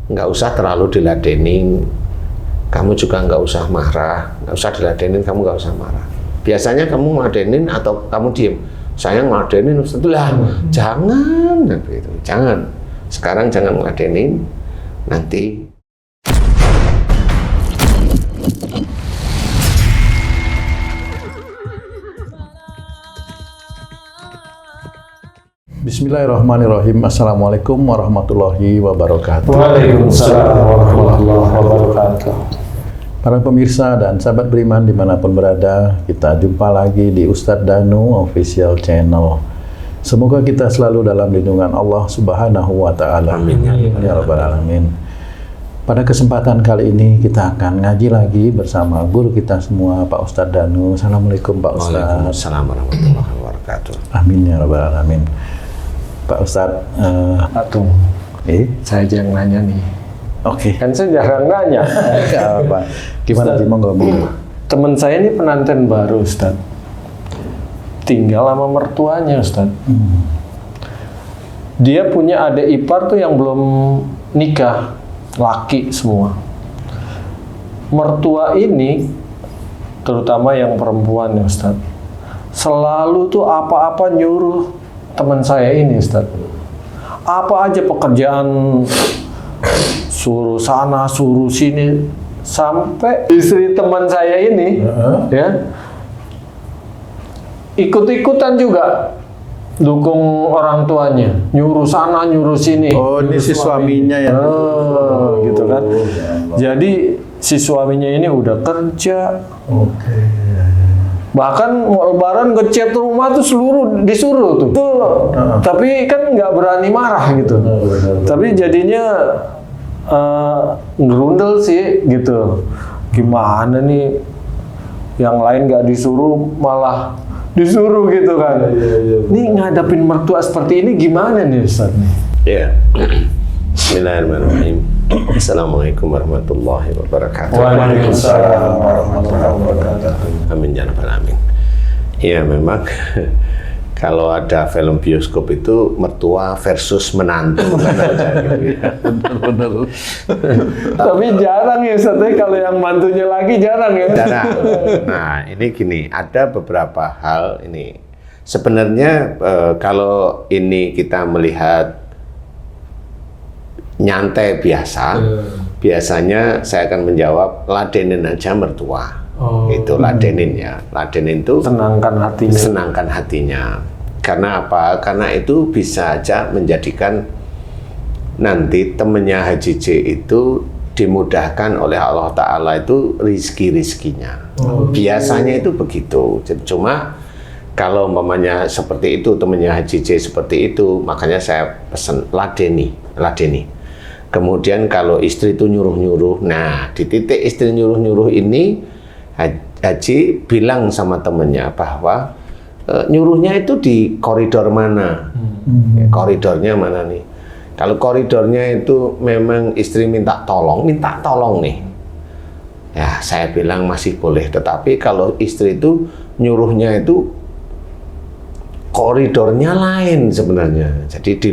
nggak usah terlalu diladenin. Kamu juga nggak usah marah, nggak usah diladenin, kamu nggak usah marah. Biasanya kamu ngeladenin atau kamu diem. Saya ngeladenin, setelah jangan, gitu. Jangan. Sekarang jangan ngeladenin, nanti. Bismillahirrahmanirrahim. Assalamualaikum warahmatullahi wabarakatuh. Waalaikumsalam warahmatullahi wabarakatuh. Para pemirsa dan sahabat beriman dimanapun berada, kita jumpa lagi di Ustadz Danu Official Channel. Semoga kita selalu dalam lindungan Allah Subhanahu wa Ta'ala. Amin ya Rabbal Alamin. Pada kesempatan kali ini kita akan ngaji lagi bersama guru kita semua, Pak Ustadz Danu. Assalamualaikum Pak Ustadz. Waalaikumsalam warahmatullahi wabarakatuh. Amin ya Rabbal Alamin. Pak Ustadz, Atung, saya jangan nanya nih. Oke. Kan saya jarang nanya. Enggak apa. Gimana sih, monggo. Temen saya ini pengantin baru, Ustadz. Tinggal sama mertuanya, Ustadz. Dia punya adik ipar tuh yang belum nikah, laki semua. Mertua ini, terutama yang perempuan ya, Ustadz, selalu tuh apa-apa nyuruh teman saya ini, Ustadz. Apa aja pekerjaan, suruh sana, suruh sini, sampai istri teman saya ini, ya, ikut-ikutan juga dukung orang tuanya, nyuruh sana, nyuruh sini. Oh, ini si suaminya ya? Gitu kan. Jadi si suaminya ini udah kerja. Oke. Bahkan mau lebaran ngecat rumah tuh disuruh tuh. Tapi kan nggak berani marah gitu. Tapi jadinya ngerundel sih gitu. Gimana nih, yang lain nggak disuruh malah disuruh gitu kan. Ini ngadapin mertua seperti ini gimana nih, Ustaz? Ya. Bismillahirrahmanirrahim. Assalamualaikum warahmatullahi wabarakatuh. Waalaikumsalam warahmatullahi wabarakatuh. Amin ya rabbal alamin. Ya, memang kalau ada film bioskop itu mertua versus menantu kan aja gitu ya. Bener. Tapi jarang ya, Ustaz, kalau yang mantunya lagi jarang ya. Jarang. Nah, ini gini, ada beberapa hal ini. Sebenarnya kalau ini kita melihat nyantai biasa, biasanya saya akan menjawab ladenin aja mertua. Itu ladenin ya. Ladenin itu Senangkan hatinya. senangkan hatinya. Karena apa? Karena itu bisa aja menjadikan nanti temennya Haji J itu dimudahkan oleh Allah Ta'ala itu rizki-rizkinya. Biasanya itu begitu. Cuma kalau umpamanya seperti itu, temennya Haji J seperti itu, makanya saya pesan ladeni. Kemudian kalau istri itu nyuruh-nyuruh, nah di titik istri nyuruh-nyuruh ini, Haji bilang sama temennya bahwa nyuruhnya itu di koridor mana, koridornya mana nih. Kalau koridornya itu memang istri minta tolong nih. Ya, saya bilang masih boleh. Tetapi kalau istri itu nyuruhnya itu koridornya lain sebenarnya. Jadi di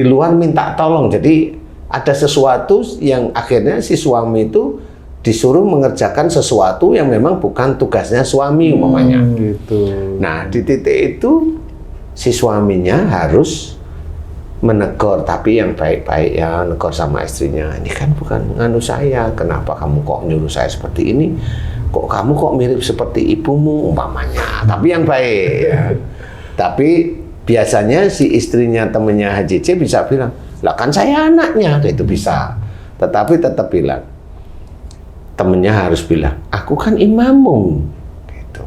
luar minta tolong. Jadi ada sesuatu yang akhirnya si suami itu disuruh mengerjakan sesuatu yang memang bukan tugasnya suami umpamanya. Gitu. Nah, di titik itu si suaminya harus menegur, tapi yang baik-baik ya, negur sama istrinya. Ini kan bukan nganu saya, kenapa kamu kok nyuruh saya seperti ini? Kok kamu kok mirip seperti ibumu umpamanya. Tapi yang baik ya. Tapi biasanya si istrinya temennya Haji C bisa bilang, lah kan saya anaknya, itu bisa. Tetapi tetap bilang, temennya harus bilang, aku kan imammu. Gitu.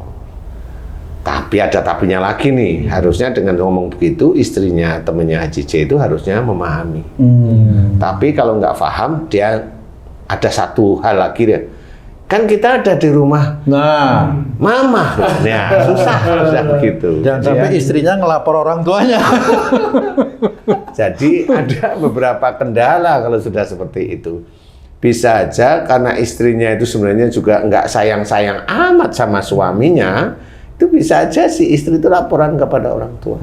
Tapi ada tapinya lagi nih, harusnya dengan ngomong begitu, istrinya temennya Haji C itu harusnya memahami. Tapi kalau nggak paham, dia ada satu hal lagi dia. Kan kita ada di rumah, Nah, mama, ya susah begitu. jangan sampai istrinya ngelapor orang tuanya. Jadi ada beberapa kendala kalau sudah seperti itu. Bisa aja karena istrinya itu sebenarnya juga nggak sayang-sayang amat sama suaminya, itu bisa aja si istri itu laporan kepada orang tua.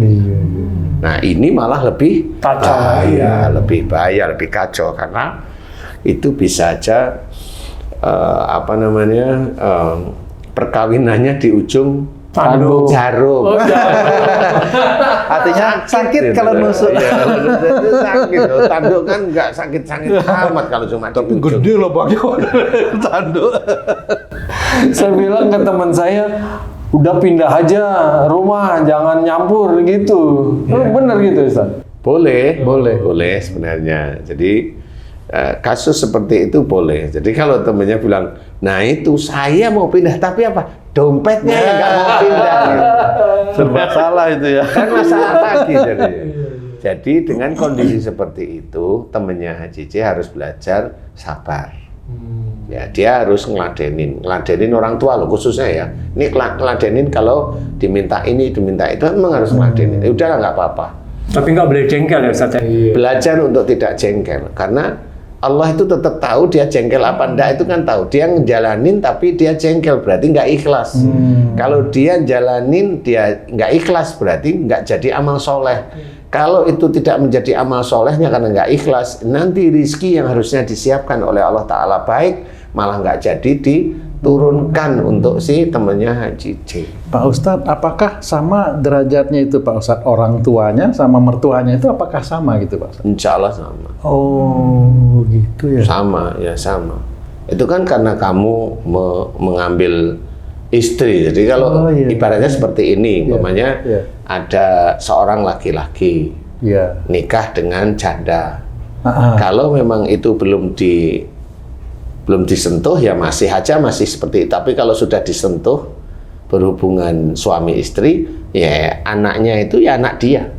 Nah ini malah lebih Kacau. bahaya, lebih kacau karena itu bisa aja perkawinannya di ujung Tanduk. jarum. Artinya sakit gitu kalau loh. nusuk. Iya, itu sakit loh. Tanduk kan nggak sakit-sakit amat kalau cuma di ujung. Gede loh Bang, tanduk. Saya bilang ke teman saya, udah pindah aja rumah, jangan nyampur gitu. Bener gitu Ustaz? Boleh sebenarnya. Jadi kasus seperti itu boleh. Jadi kalau temennya bilang, nah itu saya mau pindah tapi apa? Dompetnya yang nggak mau pindah. Gitu. Serba salah itu ya. Kan masalah lagi jadi. Jadi dengan kondisi seperti itu, temennya Haji C harus belajar sabar. Ya, dia harus ngeladenin orang tua loh khususnya ya. Ini ngeladenin kalau diminta ini, diminta itu, memang harus ngeladenin. Ya udahlah nggak apa-apa. Tapi nggak boleh jengkel ya Ustaz. Belajar untuk tidak jengkel, karena Allah itu tetap tahu dia jengkel apa enggak, itu kan tahu. Dia ngejalanin tapi dia jengkel, berarti nggak ikhlas. Kalau dia jalanin dia nggak ikhlas, berarti nggak jadi amal soleh. Kalau itu tidak menjadi amal solehnya karena nggak ikhlas, nanti rizki yang harusnya disiapkan oleh Allah Ta'ala baik, malah nggak jadi diturunkan untuk si temannya Haji C. Pak Ustadz, apakah sama derajatnya itu Pak Ustadz? Orang tuanya sama mertuanya itu apakah sama gitu Pak Ustadz? Insya Allah sama. Oh gitu ya. Sama. Itu kan karena kamu mengambil istri. Jadi kalau ibaratnya seperti ini, umpamanya ada seorang laki-laki nikah dengan janda. Kalau memang itu belum disentuh ya masih seperti itu. Tapi kalau sudah disentuh berhubungan suami istri, ya anaknya itu ya anak dia.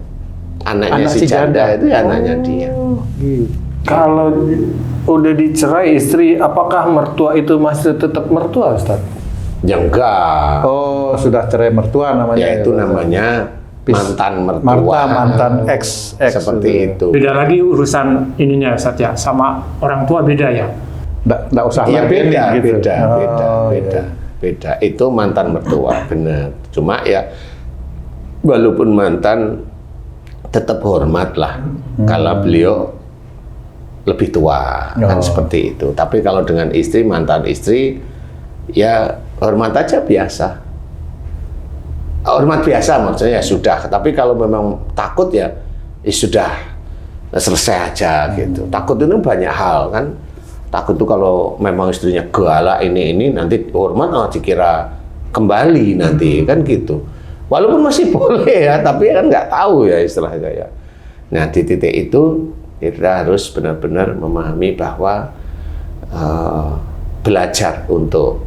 Anaknya si janda itu ya anaknya dia. Gitu. Kalau udah dicerai istri, apakah mertua itu masih tetap mertua Ustaz? Ya enggak. Oh, sudah cerai mertua namanya. Ya itu namanya mantan mertua. Mantan ex seperti itu. Beda lagi urusan ininya Ustaz ya, sama orang tua beda ya. Nggak usah Ya ladenin gitu. beda. Itu mantan mertua, benar. Cuma ya walaupun mantan tetap hormat lah kalau beliau lebih tua, kan seperti itu. Tapi kalau dengan istri, mantan istri, ya hormat aja biasa. Hormat biasa maksudnya ya sudah. Tapi kalau memang takut ya sudah selesai aja gitu. Takut itu banyak hal kan. Takut itu kalau memang istrinya galak ini nanti hormat dikira kembali nanti kan gitu. Walaupun masih boleh ya, tapi kan nggak tahu ya istilahnya ya. Nah di titik itu kita harus benar-benar memahami bahwa belajar untuk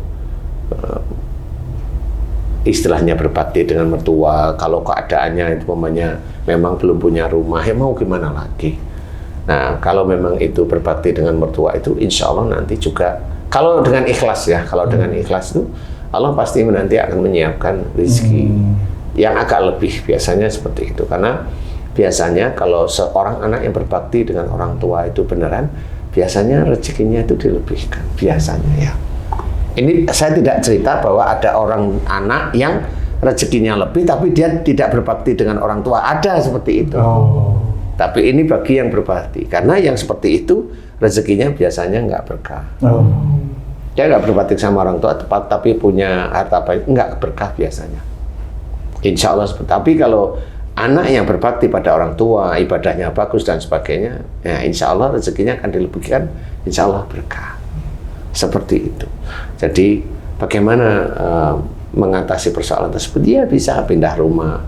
istilahnya berbakti dengan mertua. Kalau keadaannya itu memang belum punya rumah, ya mau gimana lagi. Nah kalau memang itu berbakti dengan mertua itu insya Allah nanti juga kalau dengan ikhlas ya, kalau dengan ikhlas itu Allah pasti nanti akan menyiapkan rezeki yang agak lebih, biasanya seperti itu. Karena biasanya kalau seorang anak yang berbakti dengan orang tua itu beneran, biasanya rezekinya itu dilebihkan, biasanya ya. Ini saya tidak cerita bahwa ada orang anak yang rezekinya lebih tapi dia tidak berbakti dengan orang tua, ada seperti itu. Tapi ini bagi yang berbakti, karena yang seperti itu rezekinya biasanya nggak berkah. Dia nggak berbakti sama orang tua, tapi punya harta baik, nggak berkah biasanya. Insya Allah seperti. Tapi kalau anak yang berbakti pada orang tua, ibadahnya bagus dan sebagainya, ya insya Allah rezekinya akan dilebihkan, insya Allah berkah. Seperti itu. Jadi bagaimana mengatasi persoalan tersebut? Dia bisa pindah rumah.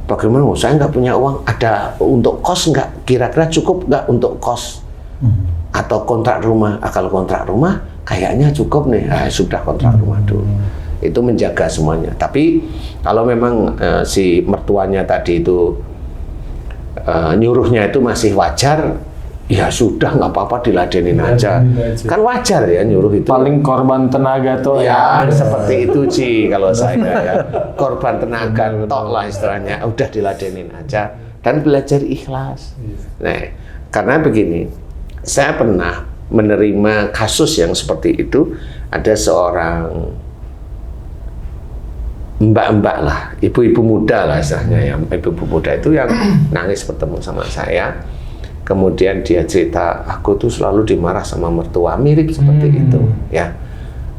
Bagaimana? Saya nggak punya uang, ada untuk kos nggak? Kira-kira cukup nggak untuk kos? Atau kontrak rumah? Kalau kontrak rumah kayaknya cukup nih. Sudah kontrak rumah dulu. Itu menjaga semuanya. Tapi kalau memang si mertuanya tadi itu nyuruhnya itu masih wajar, ya sudah nggak apa-apa diladenin aja. Kan wajar ya nyuruh itu. Paling korban tenaga tuh ya. Seperti itu Ci kalau saya ya. Korban tenaga tok lah istilahnya. Udah diladenin aja dan belajar ikhlas. Nah, karena begini, saya pernah menerima kasus yang seperti itu. Ada seorang mbak-mbak lah, ibu-ibu muda lah istilahnya ya. Ibu-ibu muda itu yang nangis bertemu sama saya. Kemudian dia cerita, aku tuh selalu dimarah sama mertua, mirip seperti itu ya.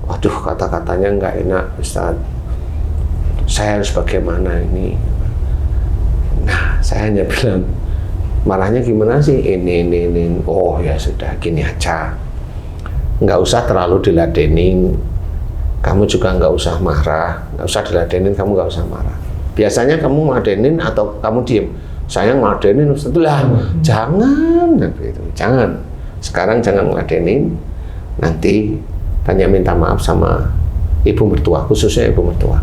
Waduh, kata-katanya nggak enak Ustaz. Saya harus bagaimana ini? Nah, saya hanya bilang, marahnya gimana sih? Ini. Oh ya sudah, gini aja. Nggak usah terlalu diladenin. Kamu juga nggak usah marah. Nggak usah diladenin, kamu nggak usah marah. Biasanya kamu ngeladenin atau kamu diem. Saya ngeladenin, Ustaz lah. Jangan, gitu. Jangan. Sekarang jangan ngeladenin. Nanti tanya minta maaf sama ibu mertua, khususnya ibu mertua.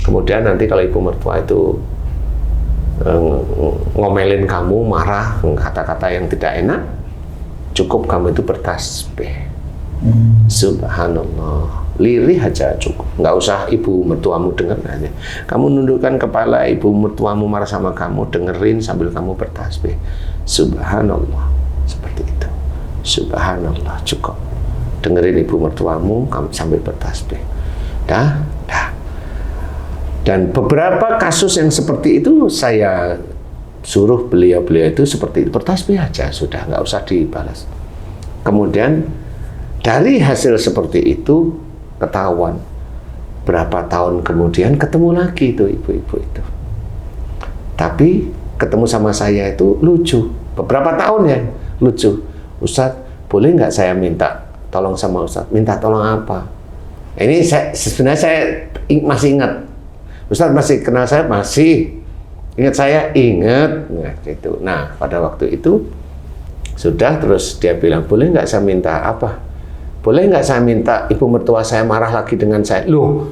Kemudian nanti kalau ibu mertua itu ngomelin kamu, marah, kata-kata yang tidak enak, cukup kamu itu bertasbih. Subhanallah. Lirih aja cukup, nggak usah ibu mertuamu denger aja. Kamu nundukkan kepala, ibu mertuamu marah sama kamu, dengerin sambil kamu bertasbih. Subhanallah, seperti itu. Subhanallah, cukup. Dengerin ibu mertuamu, kamu sambil bertasbih. Dah. Dan beberapa kasus yang seperti itu saya suruh beliau-beliau itu seperti itu, bertasbih aja, sudah nggak usah dibalas. Kemudian dari hasil seperti itu ketahuan berapa tahun kemudian ketemu lagi itu ibu-ibu itu, tapi ketemu sama saya itu lucu, beberapa tahun ya lucu. Ustaz, boleh nggak saya minta tolong sama Ustaz? Minta tolong apa? Ini sebenarnya saya masih ingat. Ustaz masih kenal saya? Masih. Ingat saya? Ingat. Nah, gitu. Nah, pada waktu itu sudah, terus dia bilang, boleh nggak saya minta apa? Boleh nggak saya minta ibu mertua saya marah lagi dengan saya? Loh,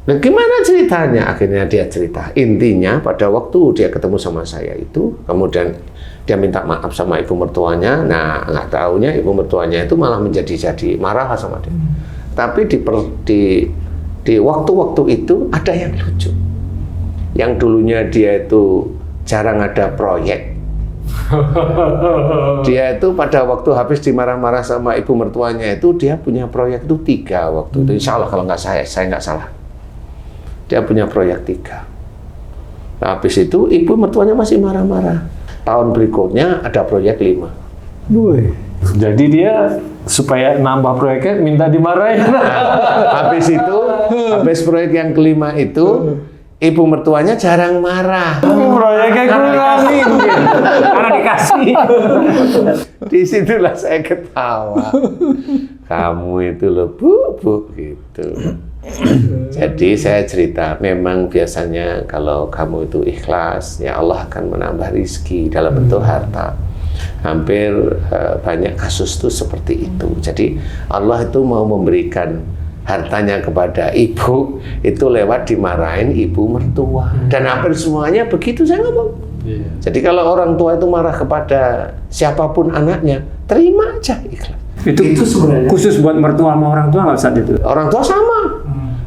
nah gimana ceritanya? Akhirnya dia cerita. Intinya pada waktu dia ketemu sama saya itu, kemudian dia minta maaf sama ibu mertuanya. Nah, nggak taunya ibu mertuanya itu malah menjadi marah sama dia. Tapi di waktu-waktu itu ada yang lucu. Yang dulunya dia itu jarang ada proyek. Dia itu pada waktu habis dimarah-marah sama ibu mertuanya itu, dia punya proyek itu 3 waktu itu. Insya Allah kalau nggak saya nggak salah. Dia punya proyek 3. Nah, habis itu ibu mertuanya masih marah-marah. Tahun berikutnya ada proyek 5. Jadi dia supaya nambah proyeknya minta dimarahin. Nah, habis proyek yang kelima itu, ibu mertuanya jarang marah. Proyeknya kurangin. Karena dikasih. Disitulah saya ketawa. Kamu itu loh, bu, gitu. Jadi saya cerita, memang biasanya kalau kamu itu ikhlas, ya Allah akan menambah rizki dalam bentuk harta. Hampir banyak kasus itu seperti itu. Jadi Allah itu mau memberikan hartanya kepada ibu itu lewat dimarahin ibu mertua. Dan hampir semuanya begitu saya ngomong. Jadi kalau orang tua itu marah kepada siapapun anaknya, terima aja ikhlas. Itu sebenarnya khusus buat mertua sama orang tua nggak saat itu? Orang tua sama.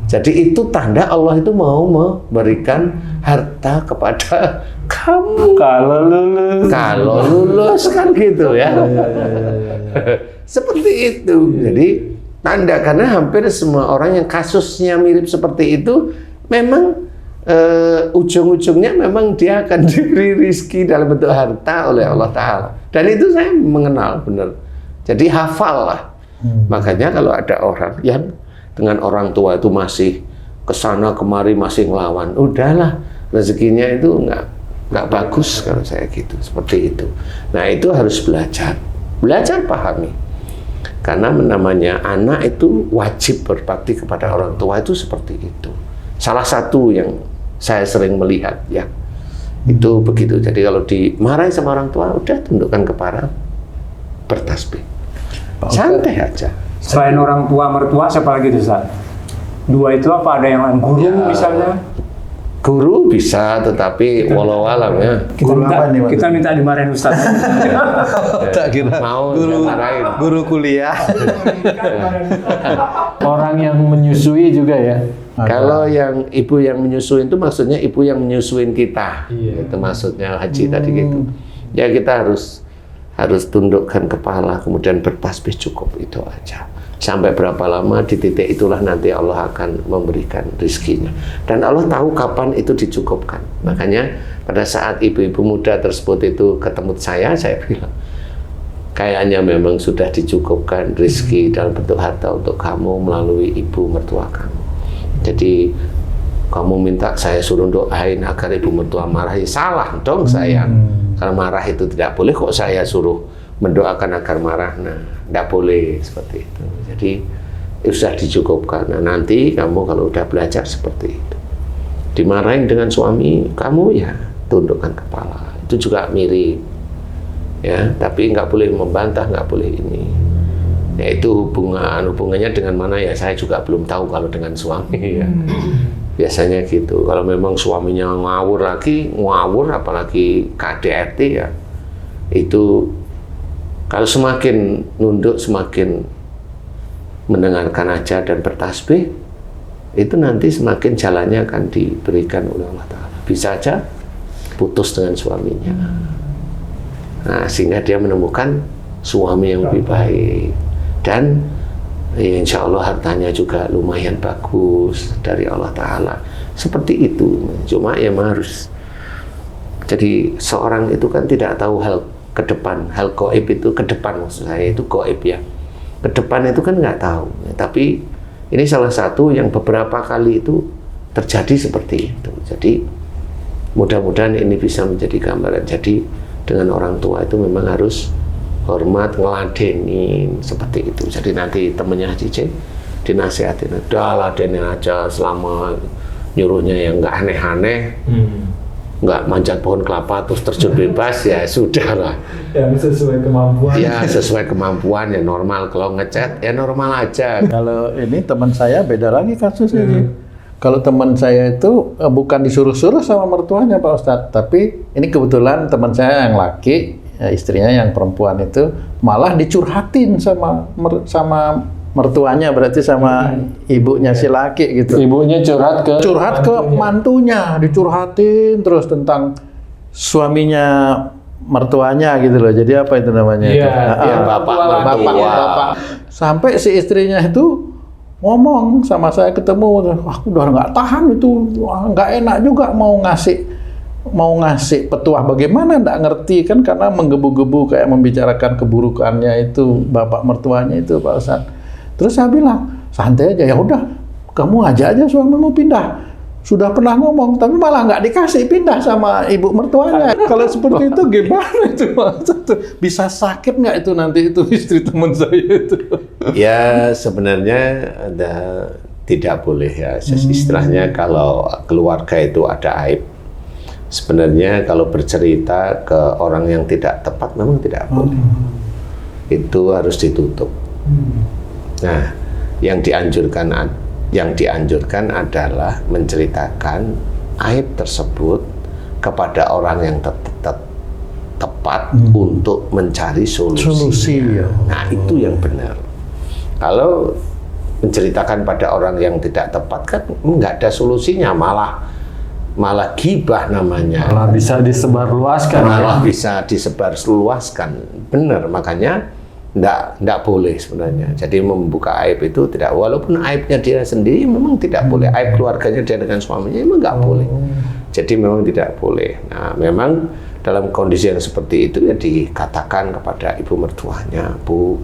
Jadi itu tanda Allah itu mau memberikan harta kepada kamu. Kalau lulus kan gitu ya. Seperti itu. Jadi tanda, karena hampir semua orang yang kasusnya mirip seperti itu memang ujung-ujungnya memang dia akan diberi rizki dalam bentuk harta oleh Allah Ta'ala. Dan itu saya mengenal benar. Jadi hafal lah. Makanya kalau ada orang yang dengan orang tua itu masih kesana kemari masih ngelawan, udahlah rezekinya itu nggak bagus kalau saya gitu, seperti itu. Nah itu harus belajar pahami. Karena namanya anak itu wajib berbakti kepada orang tua itu seperti itu. Salah satu yang saya sering melihat ya, itu begitu. Jadi kalau dimarahin sama orang tua, udah tundukkan kepala, bertasbih, santai aja. Selain orang tua, mertua, siapa lagi tuh Ustaz? 2 itu apa? Ada yang lain? Guru misalnya? Guru bisa, tetapi walau alam ya. Kita minta dimarahin Ustaz. Tak kira mau dimarahin. guru kuliah. Orang yang menyusui juga ya. Kalau yang ibu yang menyusuin itu maksudnya ibu yang menyusuin kita. Itu maksudnya haji tadi gitu. Ya kita harus harus tundukkan kepala, kemudian bertasbih, cukup itu aja. Sampai berapa lama, di titik itulah nanti Allah akan memberikan rizkinya. Dan Allah tahu kapan itu dicukupkan. Makanya pada saat ibu-ibu muda tersebut itu ketemu saya bilang, kayaknya memang sudah dicukupkan rizki dalam bentuk harta untuk kamu melalui ibu mertua kamu. Jadi kamu minta saya suruh doain agar ibu mertua marah, ya salah dong saya. Karena marah itu tidak boleh, kok saya suruh mendoakan agar marah. Nah, tidak boleh seperti itu. Jadi sudah dicukupkan. Nah, nanti kamu kalau udah belajar seperti itu, dimarahin dengan suami kamu, ya tundukkan kepala. Itu juga mirip, ya. Tapi nggak boleh membantah, nggak boleh ini. Yaitu hubungannya dengan mana, ya saya juga belum tahu kalau dengan suami, ya. Biasanya gitu. Kalau memang suaminya ngawur, apalagi KDRT, ya itu kalau semakin nunduk, semakin mendengarkan aja dan bertasbih, itu nanti semakin jalannya akan diberikan oleh Allah Ta'ala. Bisa aja putus dengan suaminya. Nah, sehingga dia menemukan suami yang lebih baik. Dan ya, insya Allah hartanya juga lumayan bagus dari Allah Ta'ala. Seperti itu. Cuma ya harus. Jadi seorang itu kan tidak tahu hal ke depan. Hal gaib itu ke depan, maksud saya itu gaib, ya. Ke depan itu kan nggak tahu. Tapi ini salah satu yang beberapa kali itu terjadi seperti itu. Jadi mudah-mudahan ini bisa menjadi gambaran. Jadi dengan orang tua itu memang harus hormat, ngeladenin seperti itu. Jadi nanti temennya Haji C dinasihatin, udah ladenin aja, selama nyuruhnya yang nggak aneh-aneh, nggak manjat pohon kelapa terus terjun bebas, ya sudah lah. Yang sesuai kemampuan. Ya sesuai kemampuan, ya normal. Kalau ngecat ya normal aja. Kalau ini teman saya beda lagi kasusnya. Kalau teman saya itu bukan disuruh-suruh sama mertuanya Pak Ustadz, tapi ini kebetulan teman saya yang laki, istrinya yang perempuan itu malah dicurhatin sama mertuanya, berarti sama ibunya si laki gitu. Ibunya curhat ke mantunya, dicurhatin terus tentang suaminya mertuanya gitu loh. Jadi apa itu namanya? Ya, bapak. Sampai si istrinya itu ngomong sama saya, ketemu, aku udah nggak tahan itu, nggak enak juga mau ngasih petuah bagaimana, nggak ngerti kan, karena menggebu-gebu kayak membicarakan keburukannya itu bapak mertuanya itu Pak Ustadz. Terus saya bilang santai aja, ya udah kamu aja suamimu pindah. Sudah pernah ngomong, tapi malah nggak dikasih pindah sama ibu mertuanya. Kalau seperti itu gimana itu Pak? Bisa sakit nggak itu nanti itu istri teman saya itu? Ya sebenarnya tidak boleh ya. Istilahnya kalau keluarga itu ada aib, sebenarnya kalau bercerita ke orang yang tidak tepat memang tidak boleh. Itu harus ditutup. Nah, yang dianjurkan adalah menceritakan aib tersebut kepada orang yang tepat untuk mencari solusi. Nah, itu yang benar. Kalau menceritakan pada orang yang tidak tepat kan nggak ada solusinya, malah gibah namanya. Malah bisa disebarluaskan. Benar, makanya nggak boleh sebenarnya. Jadi membuka aib itu tidak, walaupun aibnya dia sendiri memang tidak boleh. Aib keluarganya dia dengan suaminya memang nggak boleh. Jadi memang tidak boleh. Nah, memang dalam kondisi yang seperti itu ya dikatakan kepada ibu mertuanya, Bu,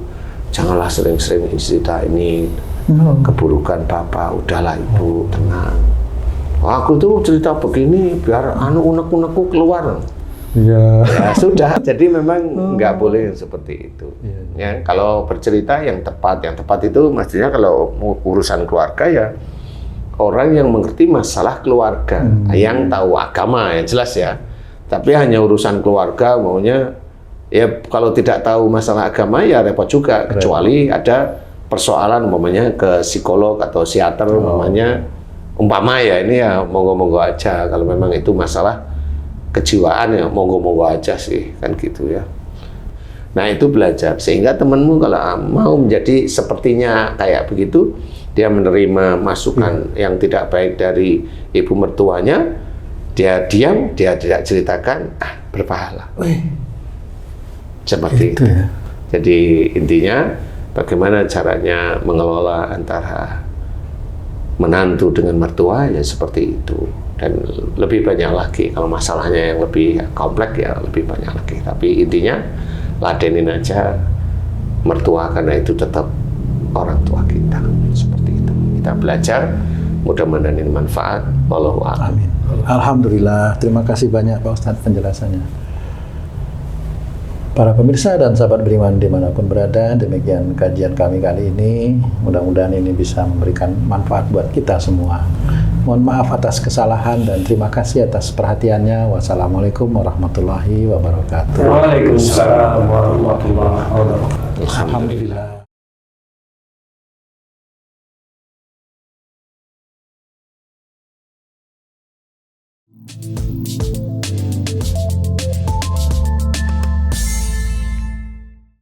janganlah sering-sering cerita ini keburukan bapak. Udahlah ibu, tenang. Aku tuh cerita begini biar unek-unekku keluar. Ya sudah, jadi memang nggak boleh seperti itu. Ya, kalau bercerita yang tepat itu maksudnya kalau urusan keluarga ya orang yang mengerti masalah keluarga, yang tahu agama, yang jelas ya. Tapi hanya urusan keluarga maunya ya, kalau tidak tahu masalah agama ya repot juga. Kecuali ada persoalan umpamanya ke psikolog atau psikiater umpama ya, ini ya monggo-monggo aja. Kalau memang itu masalah kejiwaan ya monggo-monggo aja sih, kan gitu ya. Nah itu belajar, sehingga temanmu kalau mau menjadi sepertinya kayak begitu, dia menerima masukan yang tidak baik dari ibu mertuanya, dia diam, dia tidak ceritakan, berpahala. Seperti Itu ya. Jadi intinya bagaimana caranya mengelola antara menantu dengan mertua ya seperti itu. Dan lebih banyak lagi kalau masalahnya yang lebih kompleks ya lebih banyak lagi. Tapi intinya ladenin aja mertua karena itu tetap orang tua kita. Seperti itu. Kita belajar, mudah-mudahan ini manfaat. Wallahu a'lam. Amin. Alhamdulillah, terima kasih banyak Pak Ustadz penjelasannya. Para pemirsa dan sahabat beriman dimanapun berada, demikian kajian kami kali ini. Mudah-mudahan ini bisa memberikan manfaat buat kita semua. Mohon maaf atas kesalahan dan terima kasih atas perhatiannya. Wassalamualaikum warahmatullahi wabarakatuh. Waalaikumsalam warahmatullahi wabarakatuh. Alhamdulillah.